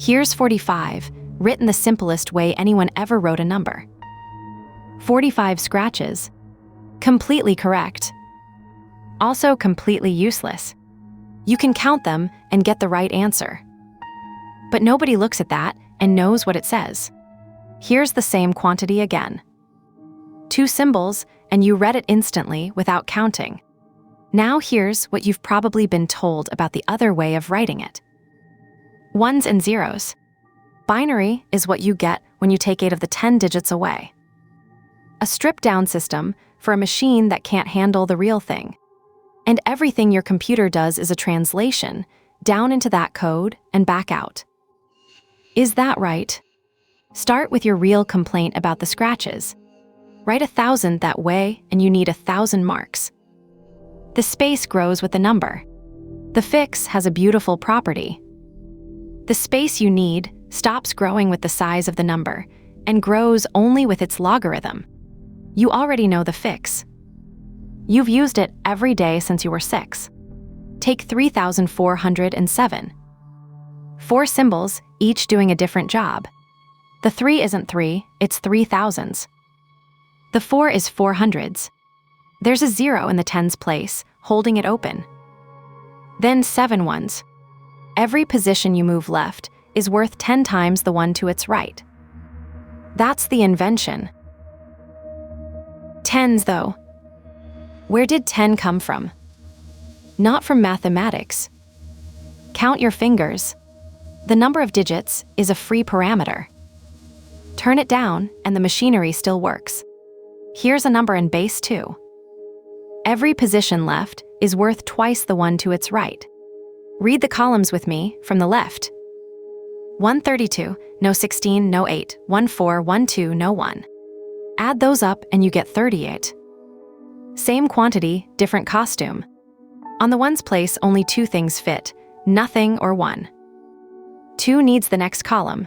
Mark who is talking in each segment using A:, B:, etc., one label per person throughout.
A: Here's 45, written the simplest way anyone ever wrote a number. 45 scratches. Completely correct. Also completely useless. You can count them and get the right answer. But nobody looks at that and knows what it says. Here's the same quantity again. 2 symbols, and you read it instantly without counting. Now here's what you've probably been told about the other way of writing it. Ones and zeros. Binary is what you get when you take 8 of the 10 digits away. A stripped-down system for a machine that can't handle the real thing. And everything your computer does is a translation down into that code and back out. Is that right? Start with your real complaint about the scratches. Write 1,000 that way and you need 1,000 marks. The space grows with the number. The fix has a beautiful property. The space you need stops growing with the size of the number and grows only with its logarithm. You already know the fix. You've used it every day since you were 6. Take 3,407. 4 symbols, each doing a different job. The 3 isn't 3, it's 3 thousands. The 4 is 4 hundreds. There's a 0 in the tens place, holding it open. Then 7 ones. Every position you move left is worth 10 times the one to its right. That's the invention. Tens, though. Where did 10 come from? Not from mathematics. Count your fingers. The number of digits is a free parameter. Turn it down and the machinery still works. Here's a number in base 2. Every position left is worth twice the one to its right. Read the columns with me from the left. 132, no 16, no 8, 14, 12, no 1. Add those up and you get 38. Same quantity, different costume. On the ones place, only 2 things fit, nothing or 1. 2 needs the next column.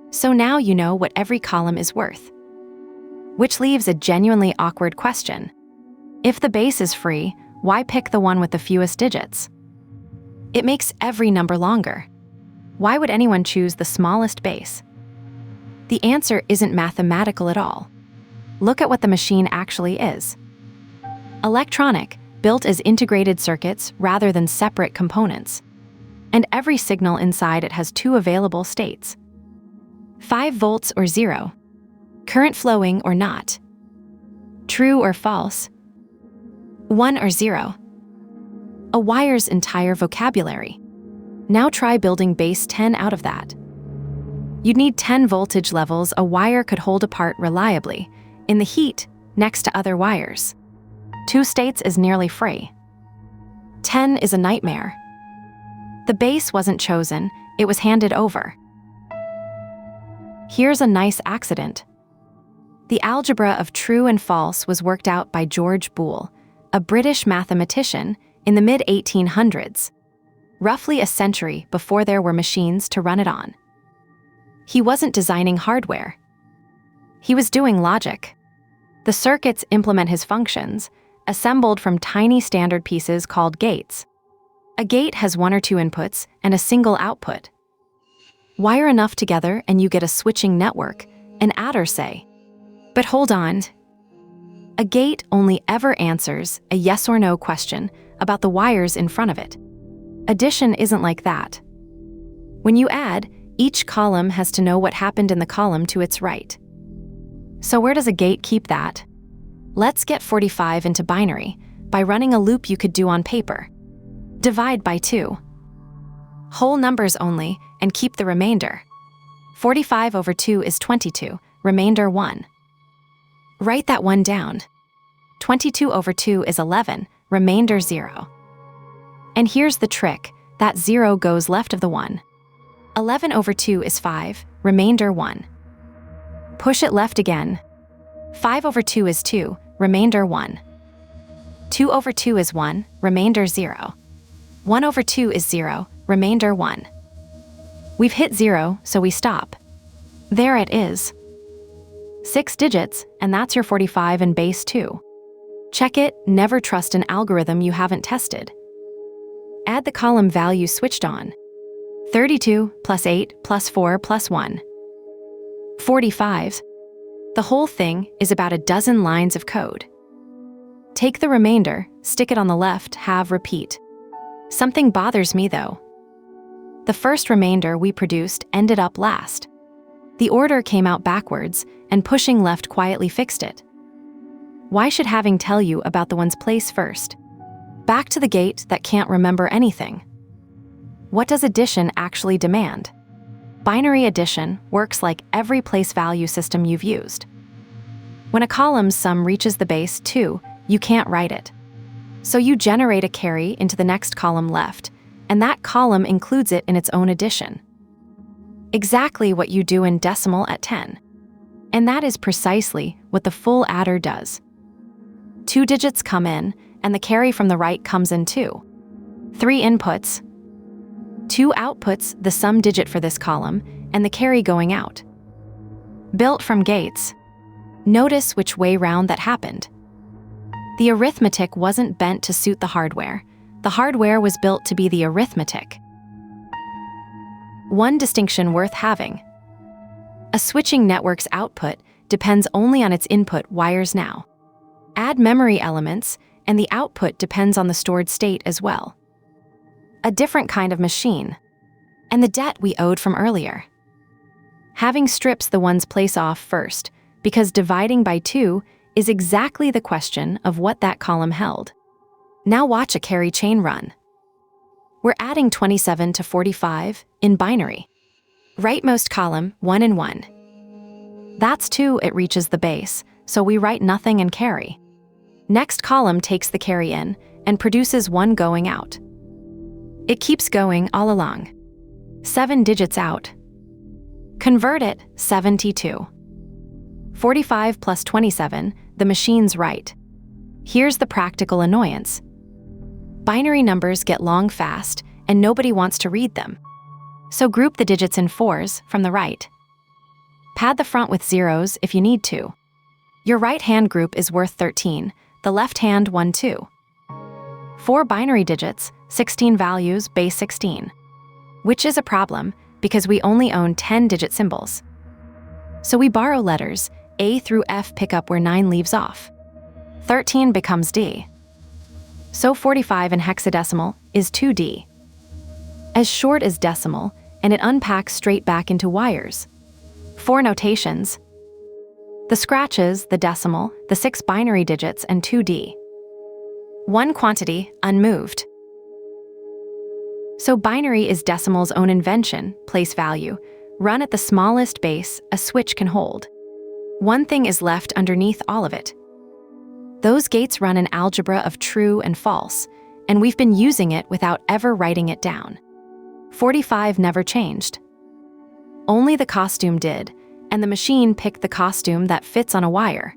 A: So now you know what every column is worth. Which leaves a genuinely awkward question. If the base is free, why pick the one with the fewest digits? It makes every number longer. Why would anyone choose the smallest base? The answer isn't mathematical at all. Look at what the machine actually is. Electronic, built as integrated circuits rather than separate components. And every signal inside it has 2 available states. 5 volts or 0. Current flowing or not. True or false. 1 or 0. A wire's entire vocabulary. Now try building base 10 out of that. You'd need 10 voltage levels a wire could hold apart reliably, in the heat, next to other wires. 2 states is nearly free. 10 is a nightmare. The base wasn't chosen, it was handed over. Here's a nice accident. The algebra of true and false was worked out by George Boole, a British mathematician in the mid-1800s, roughly a century before there were machines to run it on. He wasn't designing hardware. He was doing logic. The circuits implement his functions, assembled from tiny standard pieces called gates. A gate has 1 or 2 inputs and a single output. Wire enough together and you get a switching network, an adder say. But hold on. A gate only ever answers a yes or no question about the wires in front of it. Addition isn't like that. When you add, each column has to know what happened in the column to its right. So where does a gate keep that? Let's get 45 into binary by running a loop you could do on paper. Divide by 2. Whole numbers only and keep the remainder. 45 over 2 is 22, remainder 1. Write that 1 down. 22 over 2 is 11, remainder 0. And here's the trick, that 0 goes left of the 1. 11 over 2 is 5, remainder 1. Push it left again. 5 over 2 is 2, remainder 1. 2 over 2 is 1, remainder 0. 1 over 2 is 0, remainder 1. We've hit 0, so we stop. There it is. 6 digits, and that's your 45 in base 2. Check it, never trust an algorithm you haven't tested. Add the column value switched on. 32 plus 8 plus 4 plus 1. 45. The whole thing is about a dozen lines of code. Take the remainder, stick it on the left, have repeat. Something bothers me though. The first remainder we produced ended up last. The order came out backwards, and pushing left quietly fixed it. Why should having tell you about the ones place first? Back to the gate that can't remember anything. What does addition actually demand? Binary addition works like every place value system you've used. When a column's sum reaches the base 2, you can't write it. So you generate a carry into the next column left, and that column includes it in its own addition. Exactly what you do in decimal at 10. And that is precisely what the full adder does. 2 digits come in, and the carry from the right comes in too. 3 inputs, 2 outputs, the sum digit for this column, and the carry going out. Built from gates. Notice which way round that happened. The arithmetic wasn't bent to suit the hardware. The hardware was built to be the arithmetic. One distinction worth having. A switching network's output depends only on its input wires now. Add memory elements, and the output depends on the stored state as well. A different kind of machine, and the debt we owed from earlier. Having strips the ones place off first, because dividing by 2 is exactly the question of what that column held. Now watch a carry chain run. We're adding 27 to 45 in binary. Rightmost column, 1 and 1. That's 2, it reaches the base, so we write nothing and carry. Next column takes the carry in and produces 1 going out. It keeps going all along. 7 digits out. Convert it, 72. 45 plus 27, the machine's right. Here's the practical annoyance. Binary numbers get long fast, and nobody wants to read them. So group the digits in 4s from the right. Pad the front with zeros if you need to. Your right-hand group is worth 13, the left-hand one 2. 4 binary digits, 16 values, base 16. Which is a problem, because we only own 10-digit symbols. So we borrow letters, A through F pick up where 9 leaves off. 13 becomes D. So 45 in hexadecimal is 2D. As short as decimal, and it unpacks straight back into wires. 4 notations. The scratches, the decimal, the 6 binary digits, and 2D. 1 quantity, unmoved. So binary is decimal's own invention, place value, run at the smallest base a switch can hold. One thing is left underneath all of it. Those gates run an algebra of true and false, and we've been using it without ever writing it down. 45 never changed. Only the costume did, and the machine picked the costume that fits on a wire.